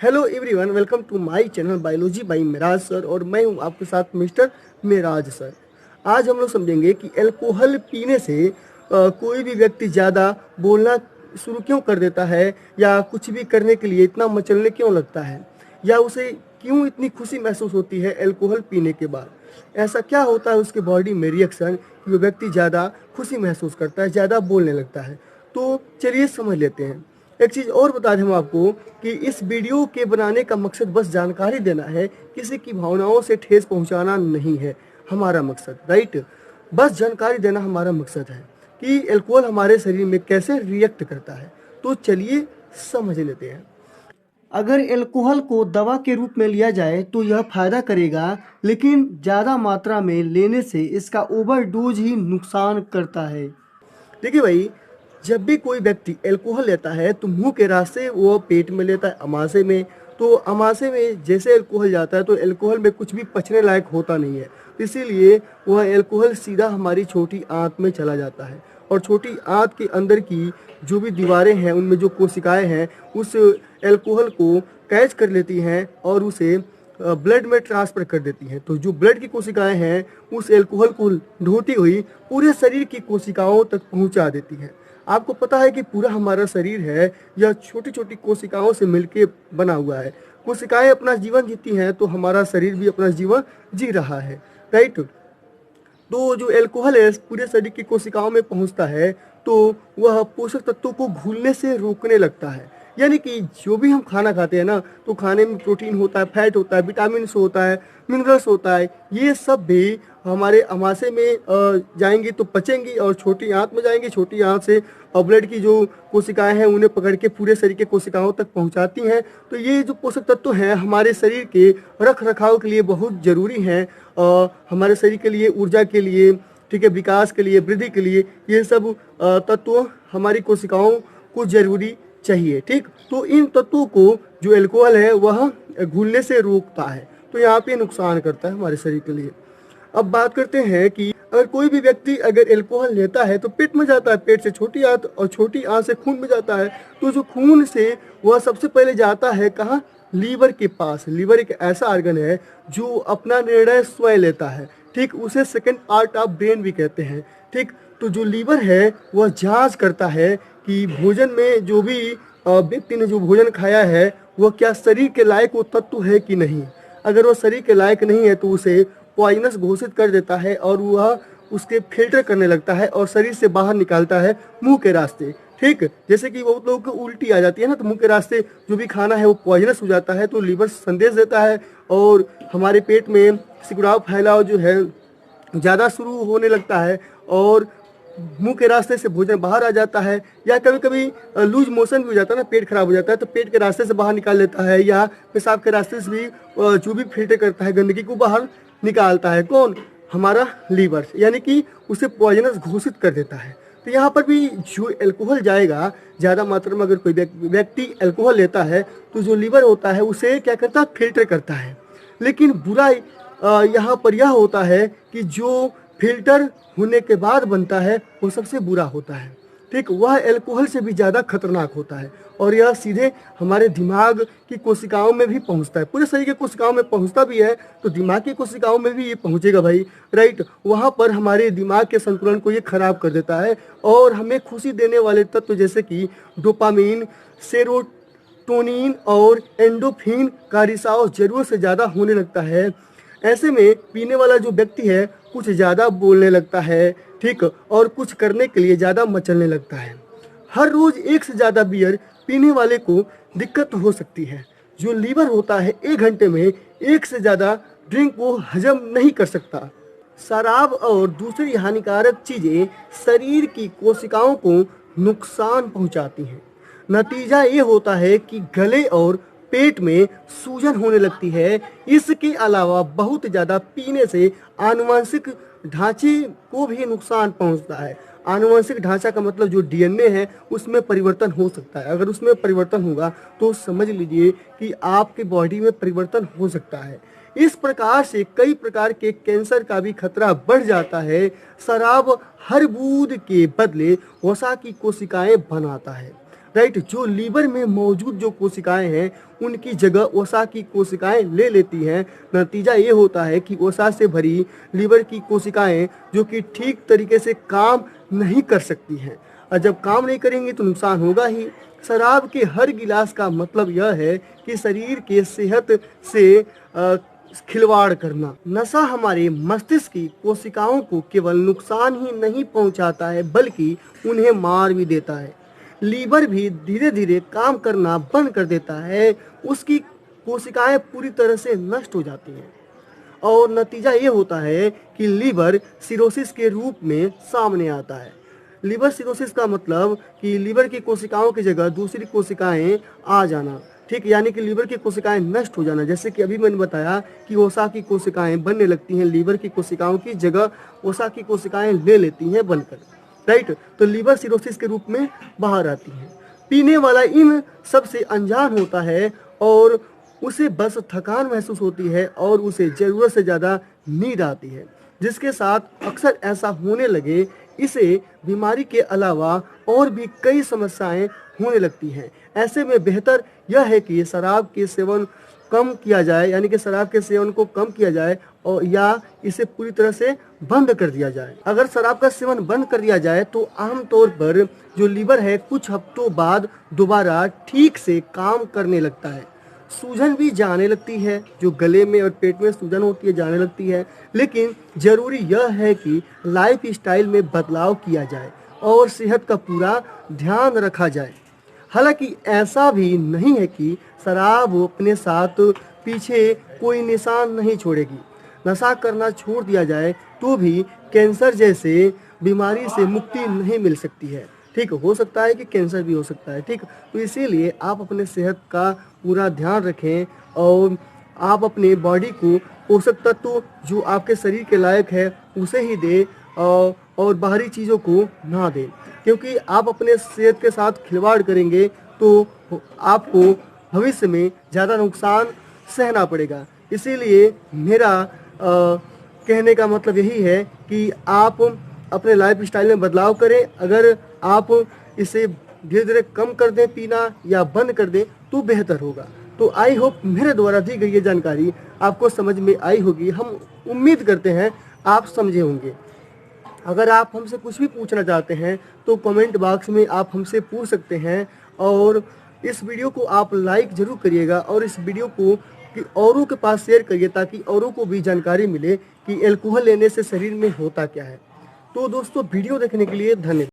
Hello everyone, welcome to my channel biology by Miraj sir. और मैं हूं आपके साथ मिस्टर मिराज सर। आज हम लोग समझेंगे कि अल्कोहल पीने से कोई भी व्यक्ति ज़्यादा बोलना शुरू क्यों कर देता है, या कुछ भी करने के लिए इतना मचलने क्यों लगता है, या उसे क्यों इतनी खुशी महसूस होती है अल्कोहल पीने के बाद। ऐसा क्या होता है उसके बॉडी में रिएक्शन कि वो व्यक्ति ज़्यादा खुशी महसूस करता है, ज़्यादा बोलने लगता है। तो चलिए समझ लेते हैं। एक चीज़ और बता दें हम आपको कि इस वीडियो के बनाने का मकसद बस जानकारी देना है, किसी की भावनाओं से ठेस पहुंचाना नहीं है हमारा मकसद। राइट, बस जानकारी देना हमारा मकसद है कि अल्कोहल हमारे शरीर में कैसे रिएक्ट करता है। तो चलिए समझ लेते हैं। अगर अल्कोहल को दवा के रूप में लिया जाए तो यह फायदा करेगा, लेकिन ज़्यादा मात्रा में लेने से इसका ओवरडोज ही नुकसान करता है। देखिए भाई, जब भी कोई व्यक्ति अल्कोहल लेता है तो मुंह के रास्ते वो पेट में लेता है, अमाशय में। तो अमाशय में जैसे अल्कोहल जाता है तो अल्कोहल में कुछ भी पचने लायक होता नहीं है, इसीलिए वह अल्कोहल सीधा हमारी छोटी आंत में चला जाता है। और छोटी आंत के अंदर की जो भी दीवारें हैं, उनमें जो कोशिकाएं हैं, उस अल्कोहल को कैच कर लेती हैं और उसे ब्लड में ट्रांसफर कर देती हैं। तो जो ब्लड की कोशिकाएं हैं उस अल्कोहल को ढोती हुई पूरे शरीर की कोशिकाओं तक पहुंचा देती हैं। आपको पता है कि पूरा हमारा शरीर है यह छोटी छोटी कोशिकाओं से मिलकर बना हुआ है। कोशिकाएं अपना जीवन जीती हैं तो हमारा शरीर भी अपना जीवन जी रहा है। राइट, तो जो अल्कोहल है पूरे शरीर की कोशिकाओं में पहुंचता है तो वह पोषक तत्वों को घुलने से रोकने लगता है। यानी कि जो भी हम खाना खाते हैं ना, तो खाने में प्रोटीन होता है, फैट होता है, विटामिन होता है, मिनरल्स होता है, ये सब भी हमारे अमाशय में जाएंगी तो पचेंगी और छोटी आंत में जाएंगी। छोटी आंत से ब्लड की जो कोशिकाएं हैं उन्हें पकड़ के पूरे शरीर के कोशिकाओं तक पहुंचाती हैं। तो ये जो पोषक तत्व हैं हमारे शरीर के रख रखाव के लिए बहुत ज़रूरी हैं। हमारे शरीर के लिए, ऊर्जा के लिए, ठीक है, विकास के लिए, वृद्धि के लिए, ये सब तत्व हमारी कोशिकाओं को जरूरी चाहिए। ठीक, तो इन तत्वों को जो अल्कोहल है वह घुलने से रोकता है, तो यहाँ पे नुकसान करता है हमारे शरीर के लिए। अब बात करते हैं कि अगर कोई भी व्यक्ति अगर अल्कोहल लेता है तो पेट में जाता है, पेट से छोटी आंत और छोटी आंत से खून में जाता है। तो जो खून से वह सबसे पहले जाता है कहाँ? लीवर के पास। लीवर एक ऐसा ऑर्गन है जो अपना निर्णय स्वयं लेता है। ठीक, उसे सेकंड पार्ट ऑफ ब्रेन भी कहते हैं। ठीक, तो जो लीवर है वह जांच करता है कि भोजन में जो भी व्यक्ति ने जो भोजन खाया है वह क्या शरीर के लायक वो तत्व है कि नहीं। अगर वो शरीर के लायक नहीं है तो उसे पॉइजनस घोषित कर देता है और वह उसके फिल्टर करने लगता है और शरीर से बाहर निकालता है मुंह के रास्ते। ठीक, जैसे कि बहुत लोगों को उल्टी आ जाती है ना, तो मुंह के रास्ते जो भी खाना है वो पॉइजनस हो जाता है, तो लीवर संदेश देता है और हमारे पेट में सिकुड़ाव फैलाव जो है ज़्यादा शुरू होने लगता है और मुंह के रास्ते से भोजन बाहर आ जाता है। या कभी कभी लूज मोशन भी हो जाता है ना, पेट खराब हो जाता है तो पेट के रास्ते से बाहर निकाल लेता है, या पेशाब के रास्ते से भी जो भी फिल्टर करता है गंदगी को बाहर निकालता है। कौन? हमारा लीवर, यानी कि उसे पॉइजनस घोषित कर देता है। तो यहाँ पर भी जो अल्कोहल जाएगा ज़्यादा मात्रा में, अगर कोई व्यक्ति अल्कोहल लेता है तो जो लीवर होता है उसे क्या करता है? फिल्टर करता है। लेकिन बुरा यहाँ पर यह होता है कि जो फिल्टर होने के बाद बनता है वो सबसे बुरा होता है। ठीक, वह अल्कोहल से भी ज़्यादा खतरनाक होता है और यह सीधे हमारे दिमाग की कोशिकाओं में भी पहुंचता है। पूरे शरीर की कोशिकाओं में पहुंचता भी है तो दिमाग की कोशिकाओं में भी ये पहुंचेगा भाई। राइट, वहाँ पर हमारे दिमाग के संतुलन को ये खराब कर देता है और हमें खुशी देने वाले तत्व जैसे कि डोपामीन, सेरोटोनिन और एंडोफिन का रिसाव जरूरत से ज़्यादा होने लगता है। ऐसे में पीने वाला जो व्यक्ति है कुछ ज़्यादा बोलने लगता है, ठीक, और कुछ करने के लिए ज़्यादा मचलने लगता है। हर रोज़ एक से ज़्यादा बियर पीने वाले को दिक्कत हो सकती है। जो लीवर होता है 1 घंटे में एक से ज़्यादा ड्रिंक को हजम नहीं कर सकता। शराब और दूसरी हानिकारक चीज़ें शरीर की कोशिकाओं को नुकसान पहुंचाती हैं। नतीजा ये होता है कि गले और पेट में सूजन होने लगती है। इसके अलावा बहुत ज़्यादा पीने से आनुवंशिक ढांचे को भी नुकसान पहुंचता है। आनुवंशिक ढांचा का मतलब जो डीएनए है उसमें परिवर्तन हो सकता है। अगर उसमें परिवर्तन होगा तो समझ लीजिए कि आपके बॉडी में परिवर्तन हो सकता है। इस प्रकार से कई प्रकार के कैंसर का भी खतरा बढ़ जाता है। शराब हर बूंद के बदले वसा की कोशिकाएं बनाता है। राइट। जो लीवर में मौजूद जो कोशिकाएं हैं उनकी जगह वसा की कोशिकाएं ले लेती हैं। नतीजा ये होता है कि वसा से भरी लीवर की कोशिकाएं जो कि ठीक तरीके से काम नहीं कर सकती हैं, और जब काम नहीं करेंगी तो नुकसान होगा ही। शराब के हर गिलास का मतलब यह है कि शरीर के सेहत से खिलवाड़ करना। नशा हमारे मस्तिष्क की कोशिकाओं को केवल नुकसान ही नहीं पहुंचाता है बल्कि उन्हें मार भी देता है। लीवर भी धीरे धीरे काम करना बंद कर देता है, उसकी कोशिकाएं पूरी तरह से नष्ट हो जाती हैं और नतीजा ये होता है कि लीवर सिरोसिस के रूप में सामने आता है। लीवर सिरोसिस का मतलब कि लीवर की कोशिकाओं की जगह दूसरी कोशिकाएं आ जाना, ठीक, यानी कि लीवर की कोशिकाएं नष्ट हो जाना। जैसे कि अभी मैंने बताया कि वसा की कोशिकाएं बनने लगती हैं, लीवर की कोशिकाओं की जगह वसा की कोशिकाएं ले लेती हैं बनकर, राइट। तो लीवर सिरोसिस के रूप में बाहर आती है। पीने वाला इन सब से अनजान होता है और उसे बस थकान महसूस होती है और उसे जरूरत से ज़्यादा नींद आती है, जिसके साथ अक्सर ऐसा होने लगे इसे बीमारी के अलावा और भी कई समस्याएं होने लगती हैं। ऐसे में बेहतर यह है कि शराब के सेवन कम किया जाए, यानी कि शराब के सेवन को कम किया जाए और या इसे पूरी तरह से बंद कर दिया जाए। अगर शराब का सेवन बंद कर दिया जाए तो आमतौर पर जो लीवर है कुछ हफ्तों बाद दोबारा ठीक से काम करने लगता है। सूजन भी जाने लगती है, जो गले में और पेट में सूजन होती है जाने लगती है। लेकिन जरूरी यह है कि लाइफ स्टाइल में बदलाव किया जाए और सेहत का पूरा ध्यान रखा जाए। हालांकि ऐसा भी नहीं है कि शराब अपने साथ पीछे कोई निशान नहीं छोड़ेगी। नशा करना छोड़ दिया जाए तो भी कैंसर जैसे बीमारी से मुक्ति नहीं मिल सकती है, ठीक। हो सकता है कि कैंसर भी हो सकता है, ठीक। तो इसीलिए आप अपने सेहत का पूरा ध्यान रखें और आप अपने बॉडी को पोषक तत्व जो आपके शरीर के लायक है उसे ही दें और बाहरी चीज़ों को ना दें, क्योंकि आप अपने सेहत के साथ खिलवाड़ करेंगे तो आपको भविष्य में ज़्यादा नुकसान सहना पड़ेगा। इसीलिए मेरा कहने का मतलब यही है कि आप अपने लाइफ स्टाइल में बदलाव करें। अगर आप इसे धीरे धीरे कम कर दें पीना या बंद कर दें तो बेहतर होगा। तो आई होप मेरे द्वारा दी गई ये जानकारी आपको समझ में आई होगी। हम उम्मीद करते हैं आप समझे होंगे। अगर आप हमसे कुछ भी पूछना चाहते हैं तो कमेंट बॉक्स में आप हमसे पूछ सकते हैं और इस वीडियो को आप लाइक ज़रूर करिएगा और इस वीडियो को औरों के पास शेयर करिए ताकि औरों को भी जानकारी मिले कि अल्कोहल लेने से शरीर में होता क्या है। तो दोस्तों वीडियो देखने के लिए धन्यवाद।